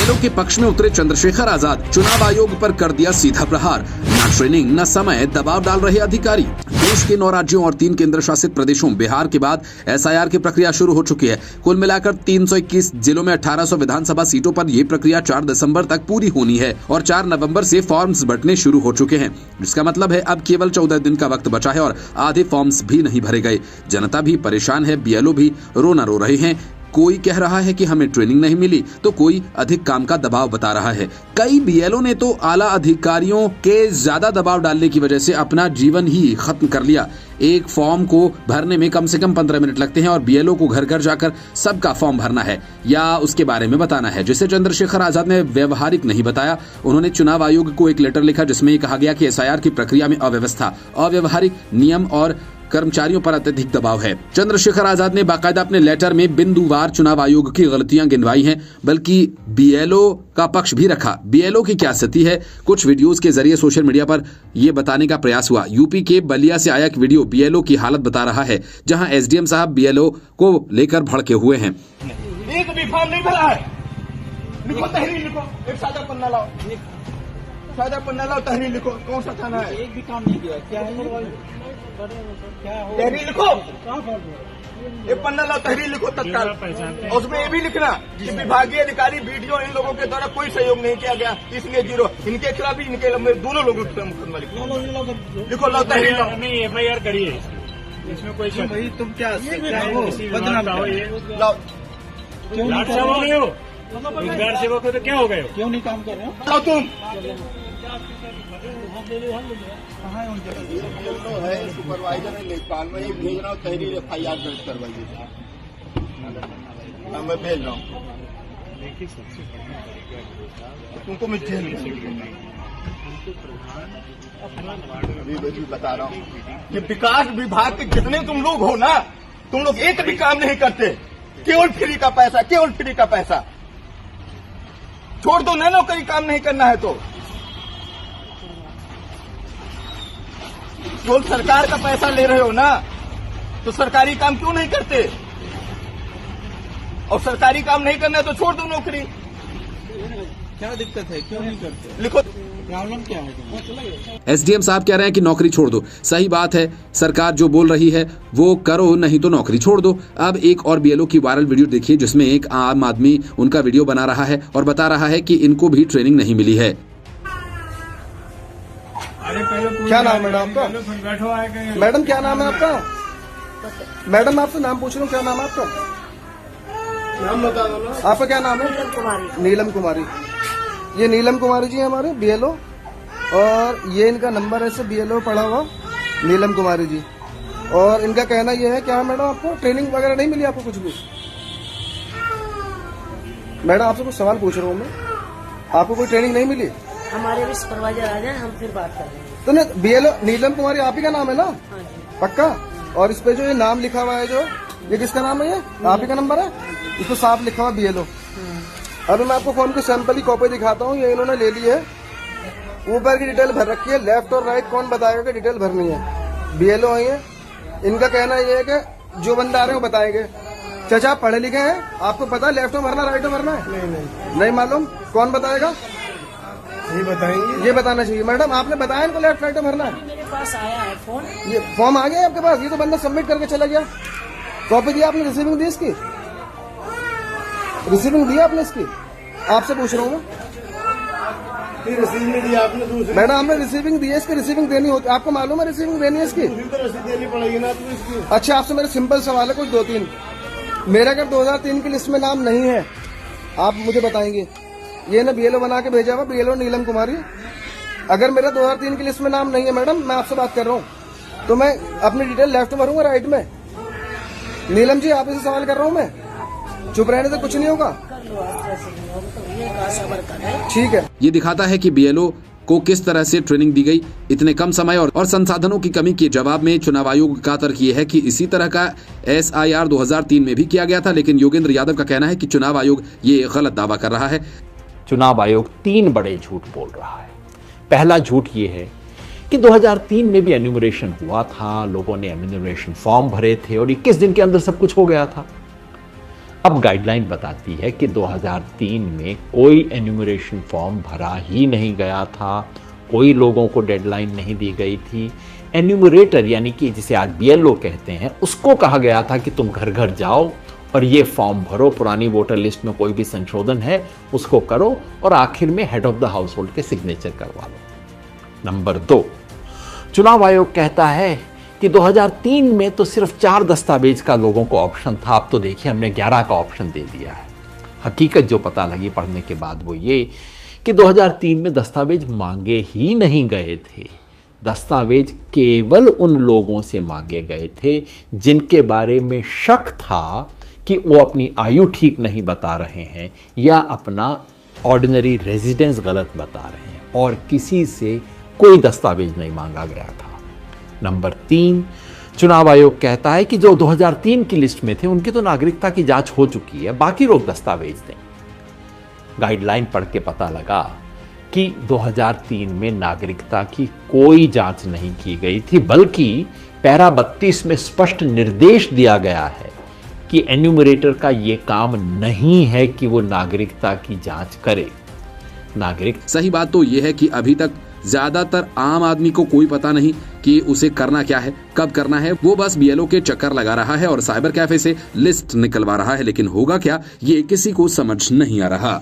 BLO के पक्ष में उतरे चंद्रशेखर आजाद। चुनाव आयोग पर कर दिया सीधा प्रहार। न ट्रेनिंग न समय, दबाव डाल रहे अधिकारी। देश के 9 राज्यों और 3 केंद्र शासित प्रदेशों बिहार के बाद एसआईआर की प्रक्रिया शुरू हो चुकी है। कुल मिलाकर 321 जिलों में 1800 विधानसभा सीटों पर यह प्रक्रिया 4 दिसंबर तक पूरी होनी है और 4 नवंबर से फॉर्म्स बंटने शुरू हो चुके हैं, जिसका मतलब है अब केवल 14 दिन का वक्त बचा है और आधे फॉर्म्स भी नहीं भरे गए। जनता भी परेशान है, बीएलओ भी रोना रो रहे हैं। कोई कह रहा है कि हमें ट्रेनिंग नहीं मिली, तो कोई अधिक काम का दबाव बता रहा है। कई बीएलओ ने तो आला अधिकारियों के ज्यादा दबाव डालने की वजह से अपना जीवन ही खत्म कर लिया। एक फॉर्म को भरने में कम से कम 15 मिनट लगते हैं और बीएलओ को घर घर जाकर सबका फॉर्म भरना है या उसके बारे में बताना है, जिसे चंद्रशेखर आजाद ने व्यवहारिक नहीं बताया। उन्होंने चुनाव आयोग को एक लेटर लिखा जिसमें यह कहा गया कि एसआईआर की प्रक्रिया में अव्यवस्था, अव्यवहारिक नियम और कर्मचारियों पर अत्यधिक दबाव है। चंद्रशेखर आजाद ने बाकायदा अपने लेटर में बिंदुवार चुनाव आयोग की गलतियां गिनवाई हैं, बल्कि बीएलओ का पक्ष भी रखा। बीएलओ की क्या स्थिति है, कुछ वीडियोस के जरिए सोशल मीडिया पर यह बताने का प्रयास हुआ। यूपी के बलिया से आया एक वीडियो बीएलओ की हालत बता रहा है, जहां एसडीएम साहब बीएलओ को लेकर भड़के हुए हैं। एक भी फॉर्म नहीं भरा है। लिखो, तहरीर लिखो, एक सादा पन्ना लाओ, सादा पन्ना लाओ, तहरीर लिखो। कौन सा थाना है? एक भी काम नहीं किया। क्या है? तहरीर लिखो, एक पन्ना लाओ, तहरीर लिखो तत्काल। और उसमें ये भी लिखना कि विभागीय अधिकारी वीडियो इन लोगों के द्वारा कोई सहयोग नहीं किया गया, इसलिए 0। इनके खिलाफ ही, इनके दोनों लोगों के खिलाफ मुकदमा लिखो, लाओ तहरीर लाओ। नहीं, एफआईआर करिए, इसमें कोई शक भाई तुम क्या हो? बदनाम हो ये। लाओ, सेवक नहीं हो, रोजगार सेवक हो तो क्या हो गए? क्यों नहीं काम कर रहे हो? लाओ तुम। कहाँ है उनके? है सुपरवाइजर है लेखपाल, मैं ये भेज रहा हूँ, तहरीर एफआईआर दर्ज करवाइए। मैं भेज रहा हूँ, तुमको मैं जेल में अभी बता रहा हूँ। ये विकास विभाग के जितने तुम लोग हो ना, तुम लोग एक भी काम नहीं करते, केवल फ्री का पैसा, केवल फ्री का पैसा। छोड़ दो ना, नौकरी काम नहीं करना है तो केवल सरकार का पैसा ले रहे हो ना, तो सरकारी काम क्यों नहीं करते? और सरकारी काम नहीं करना है तो छोड़ दो नौकरी। क्या दिक्कत है? क्यों नहीं करते? लिखो, प्रॉब्लम क्या है? एसडीएम साहब कह रहे हैं कि नौकरी छोड़ दो। सही बात है, सरकार जो बोल रही है वो करो, नहीं तो नौकरी छोड़ दो। अब एक और बीएलओ की वायरल वीडियो देखिए, जिसमें एक आम आदमी उनका वीडियो बना रहा है और बता रहा है कि इनको भी ट्रेनिंग नहीं मिली है। क्या नाम है मैडम आपका? मैडम क्या नाम है आपका? मैडम आपसे नाम पूछ रहा हूँ, क्या नाम है आपका? नाम बता दो ना। आपका क्या नाम है? नीलम कुमारी। ये नीलम कुमारी जी हमारे बीएलओ, और ये इनका नंबर है, बीएलओ पढ़ा हुआ नीलम कुमारी जी। और इनका कहना ये है, क्या मैडम आपको ट्रेनिंग वगैरह नहीं मिली? आपको कुछ भी? मैडम आपसे कुछ सवाल पूछ रहा हूँ मैं, आपको कोई ट्रेनिंग नहीं मिली? हमारे भी सुपरवाइजर आ जाए, हम फिर बात करेंगे। तो नहीं, बीएलओ नीलम कुमारी आप ही का नाम है ना? पक्का? और इस पे जो ये नाम लिखा हुआ है, जो ये किसका नाम है? ये आप ही का नंबर है? इसको साफ लिखा हुआ बीएलओ। अभी मैं आपको फॉर्म की सैंपल की कॉपी दिखाता हूँ। ये इन्होंने ले ली है, ऊपर की डिटेल भर रखी है, लेफ्ट और राइट कौन बताएगा कि डिटेल भरनी है? बीएलओ है। इनका कहना ये है कि जो बंदा आ रहे हैं वो बताएंगे। चाचा आप पढ़े लिखे हैं, आपको पता है लेफ्ट में भरना राइट में भरना है? नहीं मालूम? कौन बताएगा? ये बताएंगे, ये बताना चाहिए। मैडम आपने बताया इनको लेफ्ट राइट में भरना है? मेरे पास आया है फोन। ये फॉर्म आ गया आपके पास? ये तो बंदा सबमिट करके चला गया। कॉपी दी आपने? रिसीविंग दी इसकी? रिसीविंग दी आपने इसकी? आपसे पूछ रहा हूँ मैं। रसीद नहीं दिया आपने? दूसरी मैडम हमने रिसीविंग दी है, इसकी रिसीविंग देनी होती, आपको मालूम है रिसीविंग देनी है इसकी? तो रसीद देनी पड़ेगी ना आपको इसकी। अच्छा आपसे मेरा सिंपल सवाल है, कुछ 2-3। मेरा अगर 2003 की लिस्ट में नाम नहीं है, आप मुझे बताएंगे। ये ना बीएलओ बना के भेजा हुआ, बीएलओ नीलम कुमारी। अगर मेरा 2003 की लिस्ट में नाम नहीं है मैडम, मैं आपसे बात कर रहा हूँ, तो मैं अपनी डिटेल लेफ्ट में भरूंगा राइट में? नीलम जी आप इसे सवाल कर रहा हूँ मैं, चुप रहने से कुछ नहीं होगा। ठीक है। ये दिखाता है कि बीएलओ को किस तरह से ट्रेनिंग दी गई इतने कम समय और संसाधनों की कमी के जवाब में। चुनाव आयोग का तर्क ये है कि इसी तरह का एसआईआर 2003 में भी किया गया था, लेकिन योगेंद्र यादव का कहना है कि चुनाव आयोग ये गलत दावा कर रहा है। चुनाव आयोग 3 बड़े झूठ बोल रहा है। पहला झूठ ये है कि 2003 में भी एन्यूमरेशन हुआ था, लोगों ने एन्यूमरेशन फॉर्म भरे थे और 21 दिन के अंदर सब कुछ हो गया था। अब गाइडलाइन बताती है कि 2003 में कोई एन्यूमरेशन फॉर्म भरा ही नहीं गया था, कोई लोगों को डेडलाइन नहीं दी गई थी। एन्यूमरेटर यानी कि जिसे आज BLO कहते हैं, उसको कहा गया था कि तुम घर घर जाओ और ये फॉर्म भरो, पुरानी वोटर लिस्ट में कोई भी संशोधन है उसको करो और आखिर में head of the house hold के सिग्नेचर करवा लो। नंबर 2, चुनाव आयोग कहता है कि 2003 में तो सिर्फ 4 दस्तावेज का लोगों को ऑप्शन था, अब तो देखिए हमने 11 का ऑप्शन दे दिया है। हकीकत जो पता लगी पढ़ने के बाद वो ये कि 2003 में दस्तावेज मांगे ही नहीं गए थे। दस्तावेज केवल उन लोगों से मांगे गए थे जिनके बारे में शक था कि वो अपनी आयु ठीक नहीं बता रहे हैं या अपना ऑर्डिनरी रेजिडेंस गलत बता रहे हैं, और किसी से कोई दस्तावेज नहीं मांगा गया था। नंबर 3, चुनाव आयोग कहता है कि जो 2003 की लिस्ट में थे उनकी तो नागरिकता की जांच हो चुकी है, बाकी लोग दस्तावेज दें। गाइडलाइन पढ़ के पता लगा कि 2003 में नागरिकता की कोई जांच नहीं की गई थी, बल्कि पैरा 32 में स्पष्ट निर्देश दिया गया है कि एन्यूमरेटर का यह काम नहीं है कि वो नागरिकता की जांच करे। सही बात तो यह है कि अभी तक ज्यादातर आम आदमी को कोई पता नहीं कि उसे करना क्या है, कब करना है। वो बस BLO के चक्कर लगा रहा है और साइबर कैफे से लिस्ट निकलवा रहा है, लेकिन होगा क्या ये किसी को समझ नहीं आ रहा।